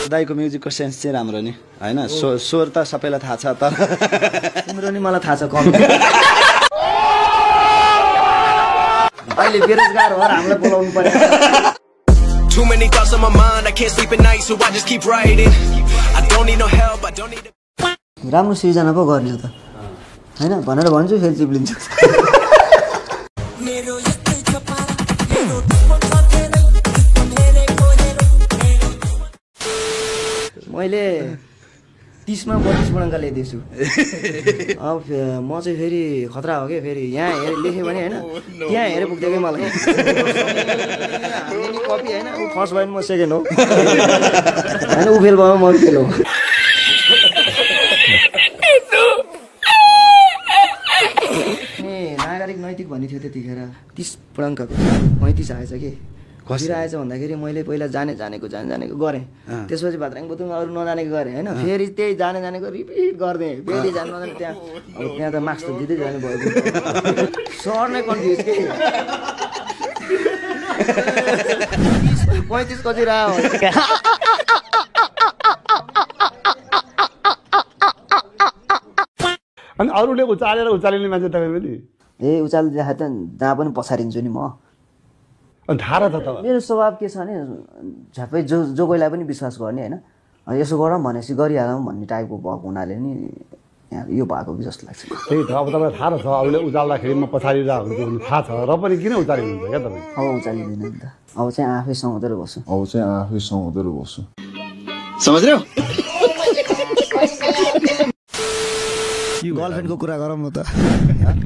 दाइको म्युजिकको sense चाहिँ राम्रो नि हैन स्वर त सबैलाई थाहा छ तर तिम्रो नि मलाई थाहा छ कम अहिले बेरोजगार भएर हामीलाई बोलाउनु पर्यो Too many thoughts on my mind, I can't sleep at night, so I just keep writing. I don't need no help, I don't need राम्रो सृजना पो गर्ने त हैन भनेर भन्छु फेरि चिप्लिन्छ मैले 30 मा 32 गुणा ल्याइदिन्छु अब म चाहिँ फेरि खतरा हो के फेरि यहाँ लेखे भने हैन त्यहाँ हेरे पुग्दै के मलाई हामी कपी हैन उ फर्स्ट भयो म सेकेन्ड हो हैन उ फेल भयो म फेल हो नागरिक नैतिक भन्ने थियो त्यतिखेर 30 पूर्णाङ्कको 35 आएछ के कसरी आएछ भन्दाखेरि मैले पहिला जानेको गरेँ त्यसपछि भाद्राङ बुतुङ अरू नजानेको गरेँ हैन फेरि त्यही जानेको रिपिट गर्दै फेरि जान नजाने त्यहाँ त मार्क्स त दिँदै जानु भयो सर नै कन्फ्युज के 35 कति रह्यो अनि अरूले उचालिने मान्छे तपाईँ पनि ए उचाल जहाँ त जहाँ पनि पछारिन्छु नि म थाहा छ त मेरो स्वभाव के छ भने झ्यापै जो कोहीलाई पनि विश्वास गर्ने हैन यसो गरौँ भनेपछि गरिहालौँ भन्ने टाइपको भएको हुनाले नि यहाँ यो भएको कि जस्तो लाग्छ त्यही त अब तपाईँलाई थाहा छ अरूले उचाल्दाखेरि म पछाडिरहेको हुन्छु भन्ने थाहा छ र पनि किन उचालिनुहुन्छ क्या तपाईँ अब उचालिँदैन नि त अब चाहिँ आफै समातेर बस्छु समझ रहे हो गर्लफ्रेन्डको कुरा गरौँ न त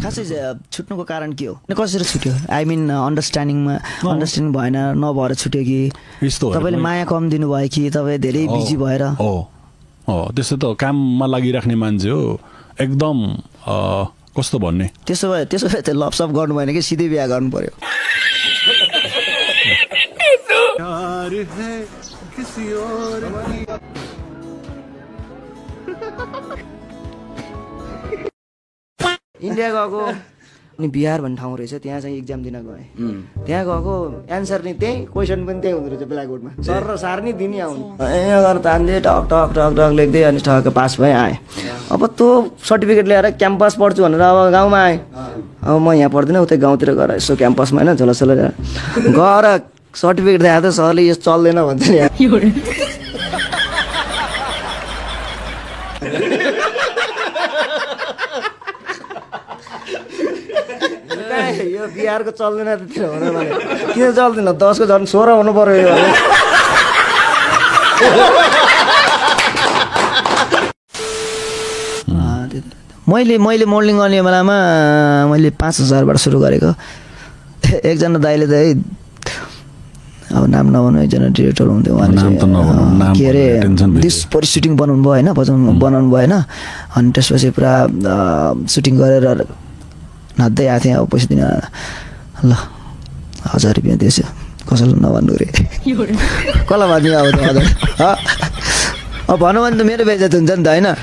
खासै छुट्नुको कारण के हो कसरी छुट्यो आई मिन अन्डरस्ट्यान्डिङ भएन नभएर छुट्यो कि तपाईँले माया कम दिनुभयो कि तपाईँ धेरै बिजी भएर त्यस्तो त काममा लागिराख्ने मान्छे हो एकदम कस्तो भन्ने त्यसो भए त लभसप गर्नु भएन कि सिधै बिहा गर्नु पर्यो इन्डिया गएको अनि बिहार भन्ने ठाउँ रहेछ त्यहाँ चाहिँ इक्जाम दिन गएँ त्यहाँ गएको एन्सर नि त्यही क्वेसन पनि त्यही हुँदो रहेछ ब्ल्याकबोर्डमा सर र सार नि दिनै आउने यहाँ गरेर तान्दै टक टक टक टक लेख्दै अनि ठक्क पास भएँ आएँ अब त्यो सर्टिफिकेट ल्याएर क्याम्पस पढ्छु भनेर अब गाउँमा आएँ अब म यहाँ पढ्दिनँ उतै गाउँतिर गएर यसो क्याम्पसमा होइन झोलासोला गएर सर्टिफिकेट देखाएको त सरले यो चल्दैन भन्छ नि यो बिहारको चल्दैन त्यतिर हुन भने किन चल्दैन 10 को झन् 16 हुनु पर्यो यो मैले मोडलिङ गर्ने बेलामा मैले 5000 बाट सुरु गरेको एकजना दाइले त अब नाम नभन्नु एकजना डिरेक्टर हुनुहुन्थ्यो उहाँले के अरे दिस परि सुटिङ बनाउनु भयो होइन बनाउनु भएन अनि त्यसपछि पुरा सुटिङ गरेर नाच्दै आएको थिएँ अब पैसा दिन ल 1000 रुपियाँ दिएछ कसैलाई नभन्नु रे कसलाई भन्नु अब त 1000 अब भनौँ भने त मेरो बेइज्जत हुन्छ नि त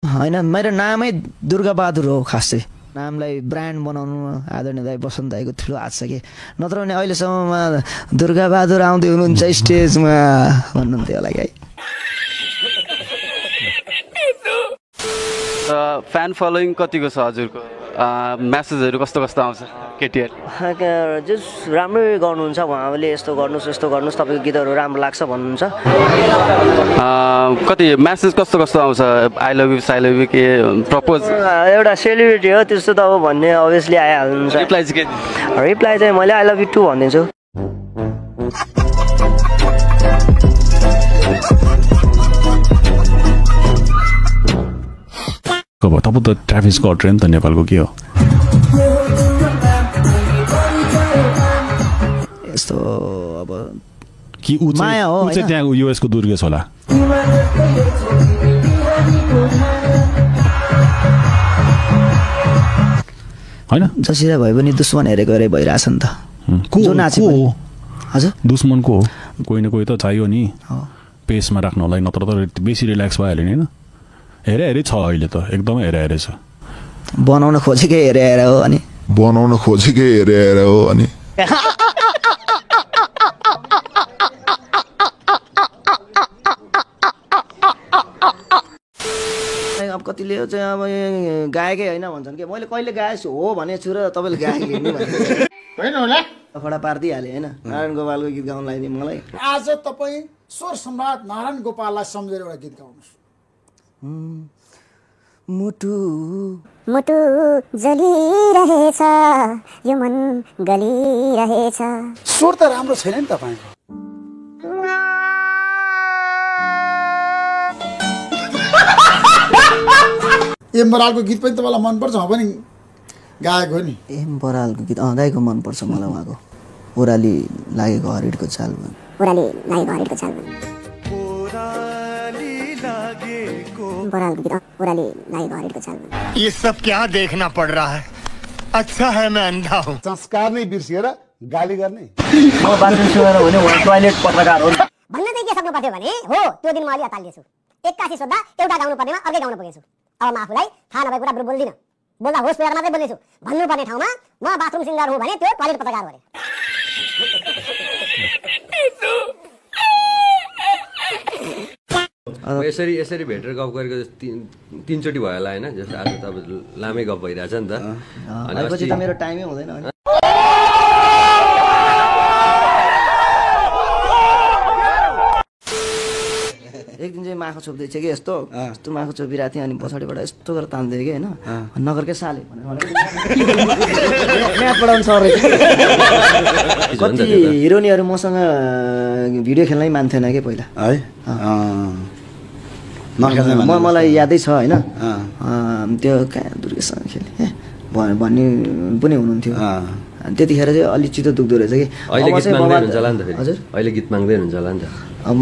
होइन मेरो नामै दुर्गा बहादुर हो खास चाहिँ नामलाई ब्रान्ड बनाउनु आदरणीय दाइ बसन्त दाइको ठुलो हात छ कि नत्र भने अहिलेसम्ममा दुर्गा बहादुर आउँदै हुनुहुन्छ स्टेजमा भन्नुहुन्थ्यो होला कि फ्यान फलोइङ कतिको छ हजुरको मेसेजहरू कस्तो आउँछ केटीहरू जस राम्रै गर्नुहुन्छ उहाँले यस्तो गर्नुहोस् तपाईँको गीतहरू राम्रो लाग्छ भन्नुहुन्छ कति मेसेज कस्तो आउँछ I love you Sai love you के प्रपोज एउटा सेलिब्रिटी हो त्यस्तो त अब भन्ने अभियसली आइहाल्नुहुन्छ रिप्लाई चाहिँ मैले आई लभ यु टु भनिदिन्छु तपाईँ त ट्राफिक स्क्वाड ट्रेन त नेपालको के हो यस्तो अब कि उ चाहिँ त्यहाँ युएस को दुर्गेश होला हैन जसरी भए पनि दुश्मन हेरेको हेरे भइरहेछ नि त जो नाचे हजुर दुश्मन को हो कोही न कोही त चाहियो नि पेसमा राख्नलाई नत्र त बेसी रिल्याक्स भइहाल्यो नि हैन हेरे छ अहिले त एकदमै हेरे छ बनाउन खोजेकै हेरे हो अनि कतिले चाहिँ अब गाएकै होइन भन्छन् कि मैले कहिले गाएछु हो भनेको छु र तपाईँले गाएकै होइन होला फडा पारिदिइहालेँ होइन नारायण गोपालको गीत गाउन लगाइदिएँ मलाई आज तपाईँ स्वर सम्राट नारायण गोपाललाई सम्झेर एउटा गीत गाउनुहोस् मुटु मुटु जलिरहेछ यो मन गलिरहेछ स्वर त राम्रो छैन नि तपाईँको एम बरालको गीत पनि तपाईँलाई मनपर्छ पनि गाएको हो नि एम बरालको गीत दाइको मनपर्छ मलाई उहाँको ओराली लागेको हरिडको चाल ओराली लागेको हरिडको चाल बरालको गीत ओराली लागेको हरिडको चाल ये सब क्या देखना पड़ रहा है अच्छा है मैं अंधा हूँ संस्कार नै बिर्सिएर गाली गर्ने म बाथरुम सुनेर भने उहाँ टोयलेट पत्रकार हो भन्न चाहिँ के सक्नु पर्थ्यो भने हो त्यो दिन म अलि अतालिएछु एक्कासी सोद्धा एउटा गाउनु पर्नेमा अर्कै गाउनु पुगेछु अब म आफूलाई थाहा नभए कुरा बोल्दिनँ बोल्दा होस् पुगेर मात्रै बोल्नेछु भन्नुपर्ने ठाउँमा म बाथरुम सिङ्गर हुँ भने त्यो टोयलेट पत्रकार हो अरे यसरी भेटेर गफ गरेको तीनचोटि भयो होला होइन जस्तो आज त अब लामै गफ भइरहेछ नि त अनि पछि त मेरो टाइमै हुँदैन एक दिन चाहिँ माखा छोप्दै थियो कि यस्तो माखा छोपिरहेको थिएँ अनि पछाडिबाट यस्तो गरेर तान्दै कि होइन नगरकै साले म्याथ पढाउनु सर कति हिरोनीहरू मसँग भिडियो खेल्नै मान्थेन कि पहिला है मलाई यादै छ होइन त्यो कहाँ दुर्गेशसँग खेलेँ भन्ने पनि हुनुहुन्थ्यो त्यतिखेर चाहिँ अलिक चित्त दुख्दो रहेछ कि हजुर अहिले गीत माग्दै हुनुहुन्छ होला नि त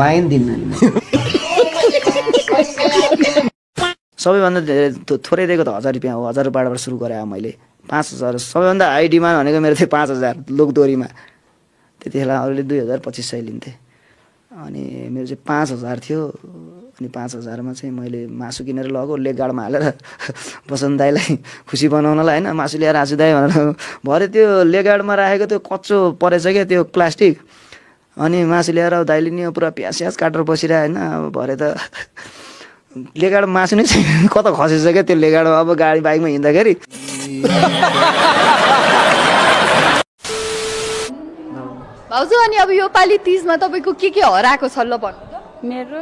मागेन दिन्न सबैभन्दा धेरै थोरै दिएको त 1000 रुपियाँ हो 1000 रुपियाँबाट सुरु गरेँ मैले 5000 सबैभन्दा हाई डिमान्ड भनेको मेरो थियो 5000 लोकदोरीमा त्यतिखेर अरूले 2000-2500 लिन्थे अनि मेरो चाहिँ 5000 थियो अनि 5000मा चाहिँ मैले मासु किनेर लगेको लेगगाडमा हालेर बसन्त दाईलाई खुसी बनाउनलाई होइन मासु ल्याएर आजु दाई भनेर भरे त्यो लेगगाडमा राखेको त्यो कच्चो परेछ क्या त्यो प्लास्टिक अनि मासु ल्याएर दाइले नि पुरा प्याज काटेर बसिरह्यो होइन अब भरे त लेगाडमा मासु नै छैन कता खसेछ क्या त्यो लेगाडमा अब गाडी बाइकमा हिँड्दाखेरि भाउजू अनि अब यो पालि तीजमा तपाईँको के हराएको छ ल भन्नु त मेरो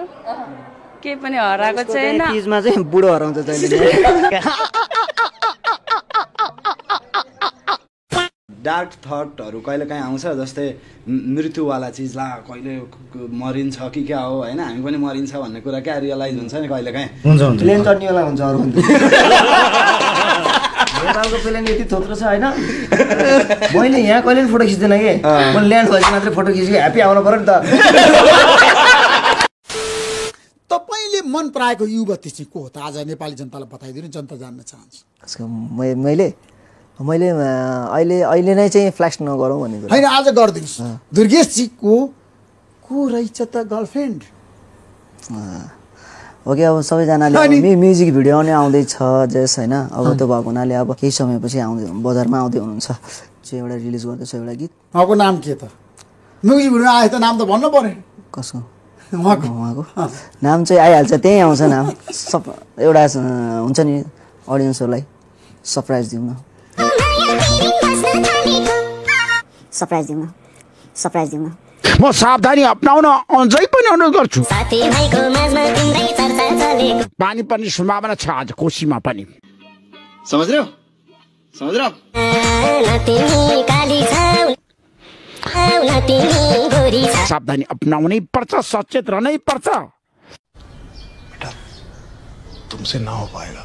के पनि हराएको छैन तीजमा चाहिँ बुढो हराउँछ जहिले डार्क थटहरू कहिले काहीँ आउँछ जस्तै मृत्युवाला चिज ला कहिले मरिन्छ कि क्या हो होइन हामी पनि मरिन्छ भन्ने कुरा क्या रियलाइज हुन्छ नि कहिले काहीँ प्लेन चढ्नेवाला हुन्छ अरू नेपालको प्लेन यति थोत्रो छ होइन मैले यहाँ कहिले पनि फोटो खिच्दैन कि मैले ल्यान्ड भएपछि मात्रै फोटो खिचेको ह्याप्पी आउनु पर्यो नि त तपाईँले मन पराएको युवती चाहिँ को हो त आज नेपाली जनतालाई बताइदिनु जनता जान्न चाहन्छ मैले अहिले नै चाहिँ फ्ल्यास नगरौँ भन्ने कुरा होइन आज गरिदिनुहोस् दुर्गेशजी को रहेछ त गर्लफ्रेन्ड ओके अब सबैजनाले म्युजिक भिडियो नै आउँदैछ जस होइन अब त्यो भएको हुनाले अब केही समयपछि बजारमा आउँदै हुनुहुन्छ चाहिँ एउटा रिलिज गर्दैछ एउटा गीत उहाँको नाम के त म्युजिक भिडियो आए त नाम त भन्नु पर्यो कसको उहाँको नाम चाहिँ आइहाल्छ त्यही आउँछ नाम एउटा हुन्छ नि अडियन्सहरूलाई सरप्राइज दिउँ न सरप्राइज दिउँ न म सावधानी अपनाउन अझै पनि अनुरोध गर्छु पानी पर्ने सम्भावना छ आज कोशीमा पनि समझ रहे हो सावधानी अपनाउनै पर्छ सचेत रहनै पर्छ तुमसे ना हो पाएगा